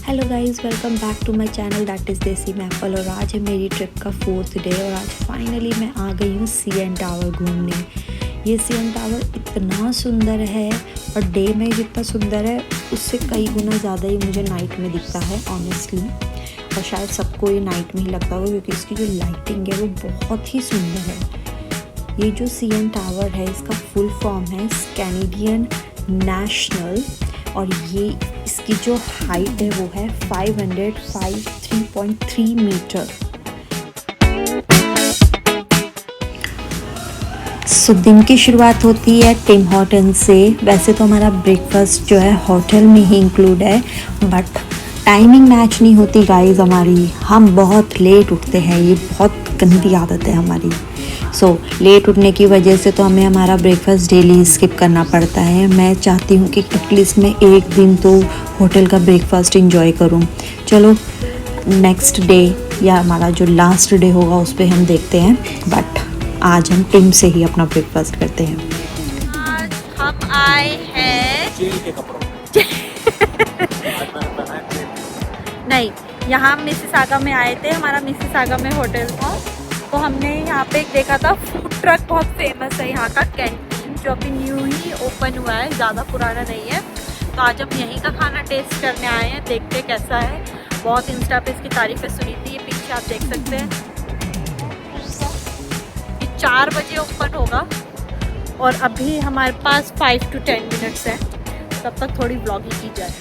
Hello guys, welcome back to my channel that is Desi Maple. और आज है मेरी ट्रिप का 4th डे और आज फाइनली मैं आ गई हूँ CN टावर घूमने। ये CN टावर इतना सुंदर है और डे में जितना सुंदर है उससे कई गुना ज़्यादा ही मुझे नाइट में दिखता है ऑनेस्टली। और शायद सबको ये नाइट में ही लगता होगा क्योंकि इसकी जो लाइटिंग है वो बहुत ही सुंदर है। ये जो CN टावर है इसका फुल फॉर्म है कैनेडियन नेशनल और ये इसकी जो हाइट है वो है 553.3 मीटर। सो दिन की शुरुआत होती है टिम हॉर्टन से। वैसे तो हमारा ब्रेकफास्ट जो है होटल में ही इंक्लूड है बट टाइमिंग मैच नहीं होती गाइस हमारी। हम बहुत लेट उठते हैं, ये बहुत गंदी आदत है हमारी। लेट उठने की वजह से तो हमें हमारा ब्रेकफास्ट डेली स्किप करना पड़ता है। मैं चाहती हूँ कि एटलीस्ट मैं एक दिन तो होटल का ब्रेकफास्ट इंजॉय करूँ। चलो नेक्स्ट डे या हमारा जो लास्ट डे होगा उस पर हम देखते हैं, बट आज हम टिम से ही अपना ब्रेकफास्ट करते हैं। आज हम आए हैं जेल के कपड़ों नहीं, यहाँ मिसिसागा में आए थे। हमारा मिसिसागा में होटल था तो हमने यहाँ पे एक देखा था फूड ट्रक, बहुत फेमस है यहाँ का कैंटीन, जो अभी न्यू ही ओपन हुआ है, ज़्यादा पुराना नहीं है। तो आज हम यहीं का खाना टेस्ट करने आए हैं, देखते हैं कैसा है। बहुत इंस्टा पे इसकी तारीफ़ें सुनी थी। ये पीछे आप देख सकते हैं, ये 4 बजे ओपन होगा और अभी हमारे पास 5 to 10 मिनट्स है, तब तक थोड़ी ब्लॉगिंग की जाए।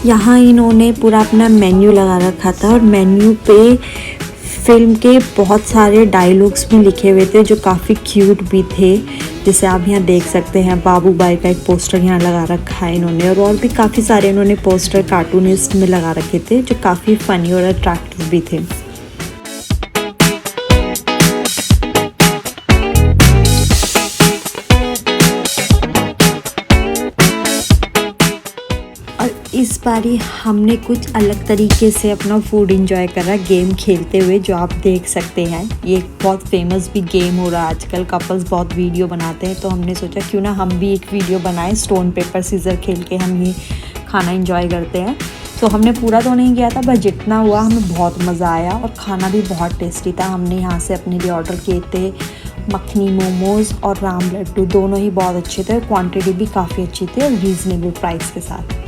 यहाँ इन्होंने पूरा अपना मेन्यू लगा रखा था और मेन्यू पे फिल्म के बहुत सारे डायलॉग्स भी लिखे हुए थे जो काफ़ी क्यूट भी थे। जैसे आप यहाँ देख सकते हैं बाबू भाई का एक पोस्टर यहाँ लगा रखा है इन्होंने, और भी काफ़ी सारे इन्होंने पोस्टर कार्टूनिस्ट में लगा रखे थे जो काफ़ी फ़नी और अट्रैक्टिव भी थे। इस बारी हमने कुछ अलग तरीके से अपना फूड एंजॉय करा गेम खेलते हुए, जो आप देख सकते हैं। ये बहुत फेमस भी गेम हो रहा है आजकल, कपल्स बहुत वीडियो बनाते हैं, तो हमने सोचा क्यों ना हम भी एक वीडियो बनाएं। स्टोन पेपर सीजर खेल के हम ये खाना एंजॉय करते हैं। तो हमने पूरा तो नहीं किया था, बस जितना हुआ हमें बहुत मज़ा आया और खाना भी बहुत टेस्टी था। हमने यहाँ से अपने लिए ऑर्डर किए थे मखनी मोमोज़ और राम लड्डू, दोनों ही बहुत अच्छे थे। क्वान्टिटी भी काफ़ी अच्छी थी और रीज़नेबल प्राइस के साथ।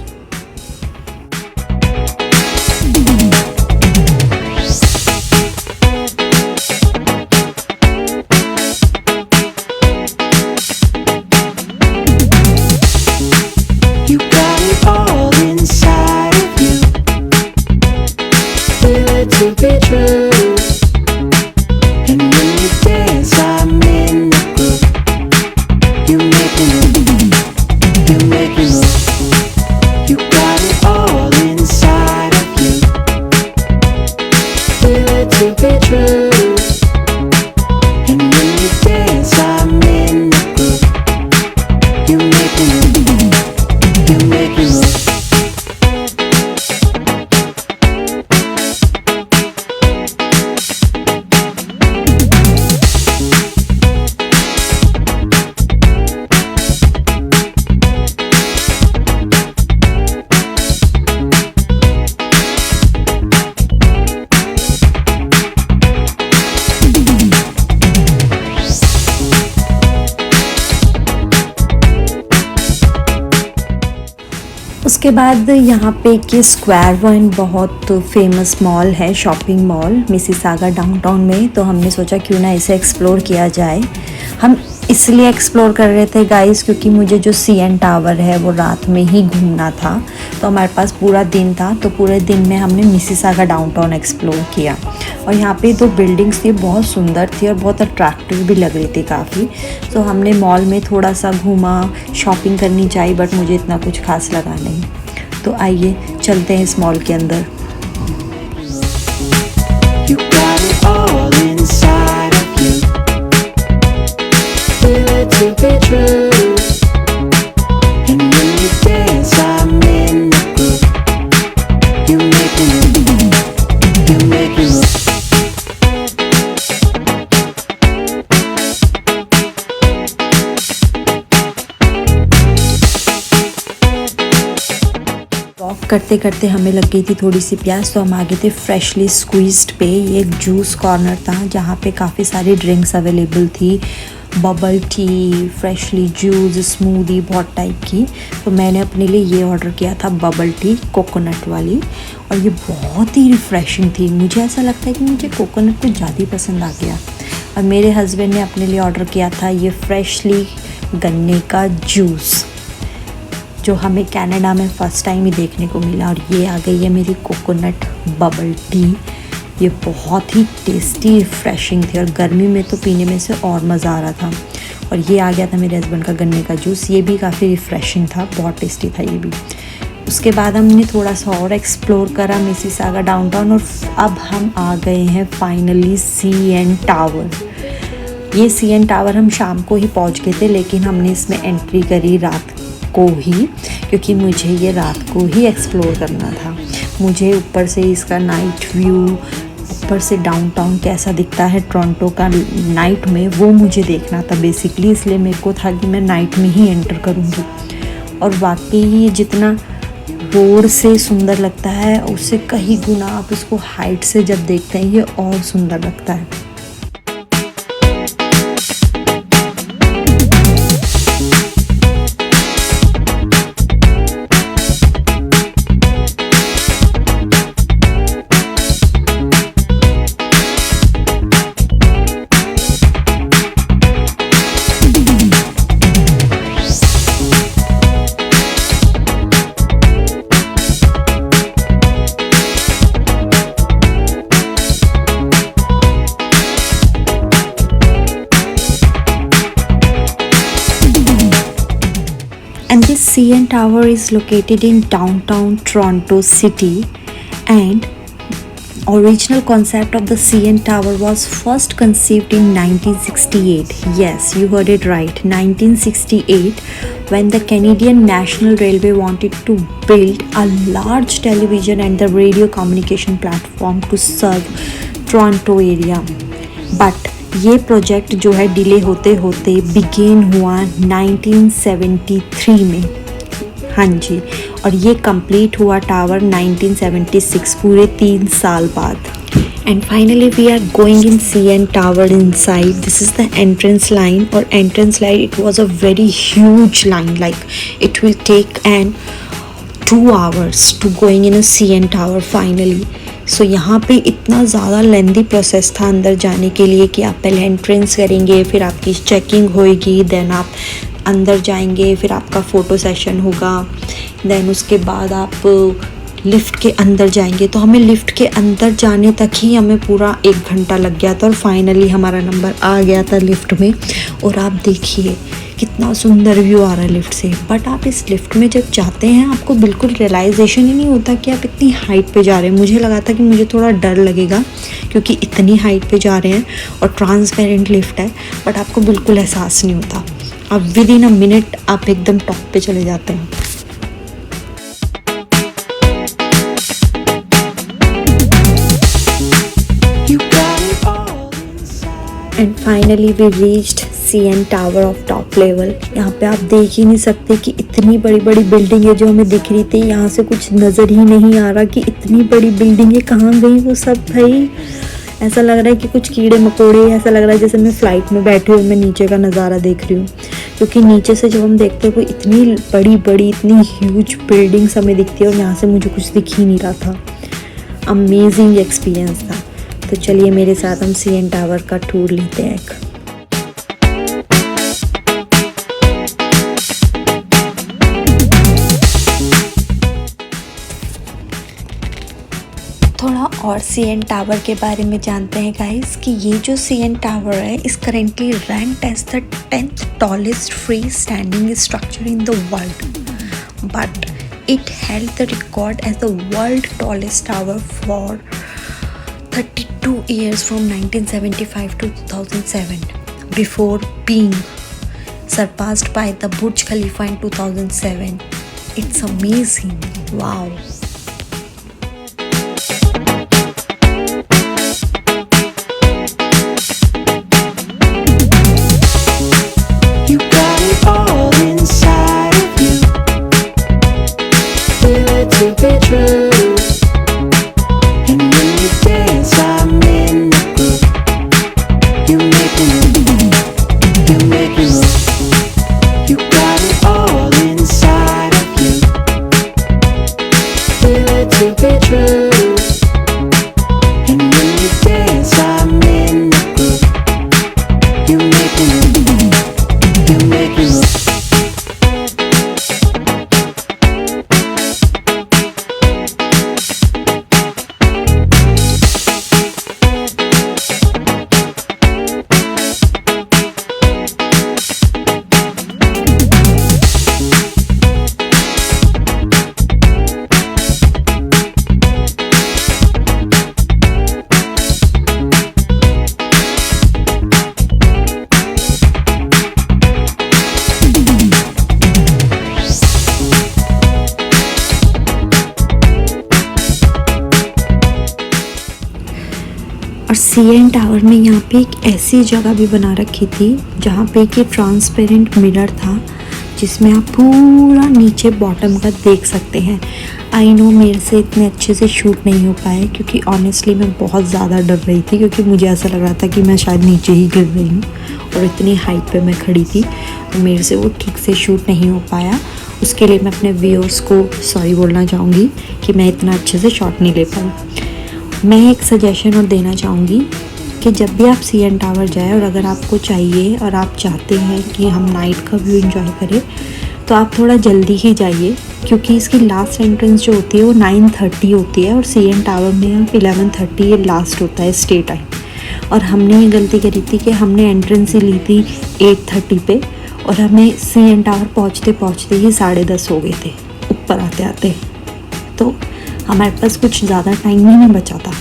उसके बाद यहाँ पे कि स्क्वायर वन बहुत फेमस मॉल है, शॉपिंग मॉल मिसिसागा डाउनटाउन में। तो हमने सोचा क्यों ना इसे एक्सप्लोर किया जाए। हम इसलिए एक्सप्लोर कर रहे थे गाइस क्योंकि मुझे जो CN टावर है वो रात में ही घूमना था, तो हमारे पास पूरा दिन था। तो पूरे दिन में हमने मिसिसागा डाउनटाउन एक्सप्लोर किया और यहाँ पे 2 बिल्डिंग्स थी, बहुत सुंदर थी और बहुत अट्रैक्टिव भी लग रही थी काफ़ी। तो हमने मॉल में थोड़ा सा घूमा, शॉपिंग करनी चाहिए, बट मुझे इतना कुछ खास लगा नहीं। तो आइए चलते हैं इस मॉल के अंदर। You got it all inside of you. Feel it to be true. And when you dance, I'm in the groove. You make me move. You make me move. Walk करते करते हमें लग गई थी थोड़ी सी प्यास, तो हम आ गए थे फ्रेशली स्क्वीज्ड पे। ये एक जूस कॉर्नर था जहाँ पे काफ़ी सारी ड्रिंक्स अवेलेबल थी, bubble tea, freshly juice, smoothie, बहुत टाइप की। तो मैंने अपने लिए ये ऑर्डर किया था बबल टी कोकोनट वाली, और ये बहुत ही रिफ़्रेशिंग थी। मुझे ऐसा लगता है कि मुझे कोकोनट कुछ ज़्यादा ही पसंद आ गया। और मेरे हस्बैंड ने अपने लिए ऑर्डर किया था ये फ्रेशली गन्ने का जूस, जो हमें कनाडा में फ़र्स्ट टाइम ही देखने को मिला। और ये आ गई है मेरी कोकोनट बबल टी। ये बहुत ही टेस्टी रिफ़्रेशिंग थी, और गर्मी में तो पीने में से और मज़ा आ रहा था। और ये आ गया था मेरे हस्बैंड का गन्ने का जूस, ये भी काफ़ी रिफ़्रेशिंग था, बहुत टेस्टी था ये भी। उसके बाद हमने थोड़ा सा और एक्सप्लोर करा मिसिसागा डाउनटाउन, और अब हम आ गए हैं फाइनली CN टावर। ये CN टावर हम शाम को ही पहुंच गए थे, लेकिन हमने इसमें एंट्री करी रात को ही, क्योंकि मुझे ये रात को ही एक्सप्लोर करना था। मुझे ऊपर से इसका नाइट व्यू, ऊपर से डाउनटाउन कैसा दिखता है टोरंटो का नाइट में, वो मुझे देखना था बेसिकली। इसलिए मेरे को था कि मैं नाइट में ही एंटर करूँगी। और वाकई ये जितना रोड से सुंदर लगता है, उससे कहीं गुना आप इसको हाइट से जब देखते हैं, ये और सुंदर लगता है। And this CN Tower is located in downtown Toronto City, and original concept of the CN Tower was first conceived in 1968. Yes, you heard it right, 1968, when the Canadian National Railway wanted to build a large television and the radio communication platform to serve Toronto area. But ये project जो है delay होते होते begin हुआ 1973 में, हाँ जी, और ये कंप्लीट हुआ टावर 1976, पूरे 3 साल बाद। And finally we are going in CN Tower inside. This is the entrance line, or entrance line, it was a very huge line, like it will take 2 hours to going in a CN Tower finally. सो यहाँ पे इतना ज़्यादा lengthy process था अंदर जाने के लिए कि आप पहले एंट्रेंस करेंगे, फिर आपकी चेकिंग होएगी, देन आप अंदर जाएंगे, फिर आपका फ़ोटो सेशन होगा, देन उसके बाद आप लिफ्ट के अंदर जाएंगे। तो हमें लिफ्ट के अंदर जाने तक ही हमें पूरा 1 घंटा लग गया था, और फाइनली हमारा नंबर आ गया था लिफ्ट में। और आप देखिए कितना सुंदर व्यू आ रहा है लिफ्ट से। बट आप इस लिफ्ट में जब जाते हैं, आपको बिल्कुल रियलाइजेशन ही नहीं होता कि आप इतनी हाइट पे जा रहे हैं। मुझे लगा था कि मुझे थोड़ा डर लगेगा, क्योंकि इतनी हाइट पे जा रहे हैं और ट्रांसपेरेंट लिफ्ट है, बट आपको बिल्कुल एहसास नहीं होता। आप विद इन अ मिनट आप एकदम टॉप पे चले जाते हैं। And finally we reached CN tower of top level. यहाँ पे आप देख ही नहीं सकते कि इतनी बड़ी बड़ी बिल्डिंग है जो हमें दिख रही थी। यहाँ से कुछ नज़र ही नहीं आ रहा कि इतनी बड़ी बिल्डिंग है कहाँ गई वो सब। भाई ऐसा लग रहा है कि कुछ कीड़े मकोड़े, ऐसा लग रहा है जैसे मैं फ़्लाइट में बैठी हूँ, मैं नीचे का नज़ारा देख रही हूँ। क्योंकि नीचे से जब हम देखते हैं कोई इतनी बड़ी बड़ी इतनी ह्यूज बिल्डिंग्स हमें दिखती है, और यहाँ से मुझे कुछ दिख ही नहीं रहा था। अमेजिंग एक्सपीरियंस था। तो चलिए मेरे साथ हम CN टावर का टूर लेते हैं एक। थोड़ा और CN टावर के बारे में जानते हैं गाइस, कि ये जो CN टावर है is currently ranked as the 10th tallest free standing structure in the world. But It held the record as the world tallest tower for 32 years from 1975 to 2007 before being surpassed by the Burj Khalifa in 2007. It's amazing. Wow. You got it all inside of you. Feel it to be true. And when you dance, I'm in the groove. You make me move. You make me move. You got it all inside of you. Feel it to be true. And when you dance, I'm in the groove. You make me move. You make me move. और CN tower में यहाँ पे एक ऐसी जगह भी बना रखी थी जहाँ पे कि ट्रांसपेरेंट मिरर था जिसमें आप पूरा नीचे बॉटम का देख सकते हैं। आई नो मेरे से इतने अच्छे से शूट नहीं हो पाए क्योंकि ऑनेस्टली मैं बहुत ज़्यादा डर रही थी, क्योंकि मुझे ऐसा लग रहा था कि मैं शायद नीचे ही गिर रही हूँ और इतनी हाइट पे मैं खड़ी थी, और मेरे से वो ठीक से शूट नहीं हो पाया। उसके लिए मैं अपने व्यूअर्स को सॉरी बोलना चाहूँगी कि मैं इतना अच्छे से शॉट नहीं ले पाई। मैं एक सजेशन और देना चाहूँगी कि जब भी आप CN टावर जाए और अगर आपको चाहिए और आप चाहते हैं कि हम नाइट का व्यू एंजॉय करें तो आप थोड़ा जल्दी ही जाइए, क्योंकि इसकी लास्ट एंट्रेंस जो होती है वो 9:30 होती है और CN टावर में 11:30 ये लास्ट होता है स्टे टाइम। और हमने ये गलती करी थी कि हमने एंट्रेंस ही ली थी 8:30 पे और हमें CN टावर पहुँचते पहुँचते ही 10:30 हो गए थे ऊपर आते आते, तो हमारे पास कुछ ज़्यादा टाइम ही नहीं बचा था,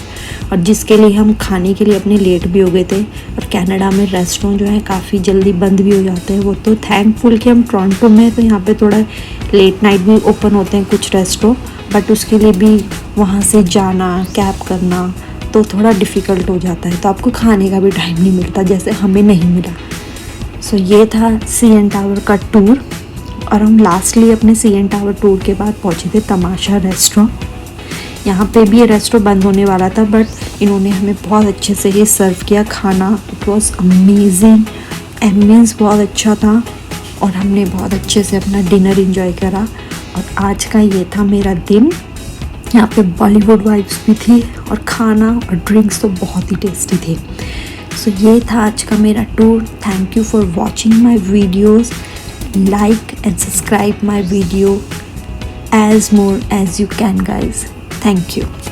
और जिसके लिए हम खाने के लिए अपने लेट भी हो गए थे। और कनाडा में रेस्टोरेंट जो है काफ़ी जल्दी बंद भी हो जाते हैं। वो तो थैंकफुल कि हम टोरंटो में तो यहाँ पे थोड़ा लेट नाइट भी ओपन होते हैं कुछ रेस्टोरेंट, बट उसके लिए भी वहाँ से जाना कैब करना तो थोड़ा डिफ़िकल्ट हो जाता है, तो आपको खाने का भी टाइम नहीं मिलता जैसे हमें नहीं मिला। सो ये था CN टावर का टूर, और हम लास्टली अपने CN टावर टूर के बाद पहुँचे थे तमाशा रेस्टोरेंट। यहाँ पे भी ये रेस्टोरेंट बंद होने वाला था, बट इन्होंने हमें बहुत अच्छे से ही सर्व किया खाना। इट वॉज अमेजिंग, एम्बियंस बहुत अच्छा था और हमने बहुत अच्छे से अपना डिनर एंजॉय करा। और आज का ये था मेरा दिन। यहाँ पे बॉलीवुड वाइब्स भी थी और खाना और ड्रिंक्स तो बहुत ही टेस्टी थे। सो ये था आज का मेरा tour. Thank you for watching my videos. like and subscribe my video as more as you can guys. Thank you.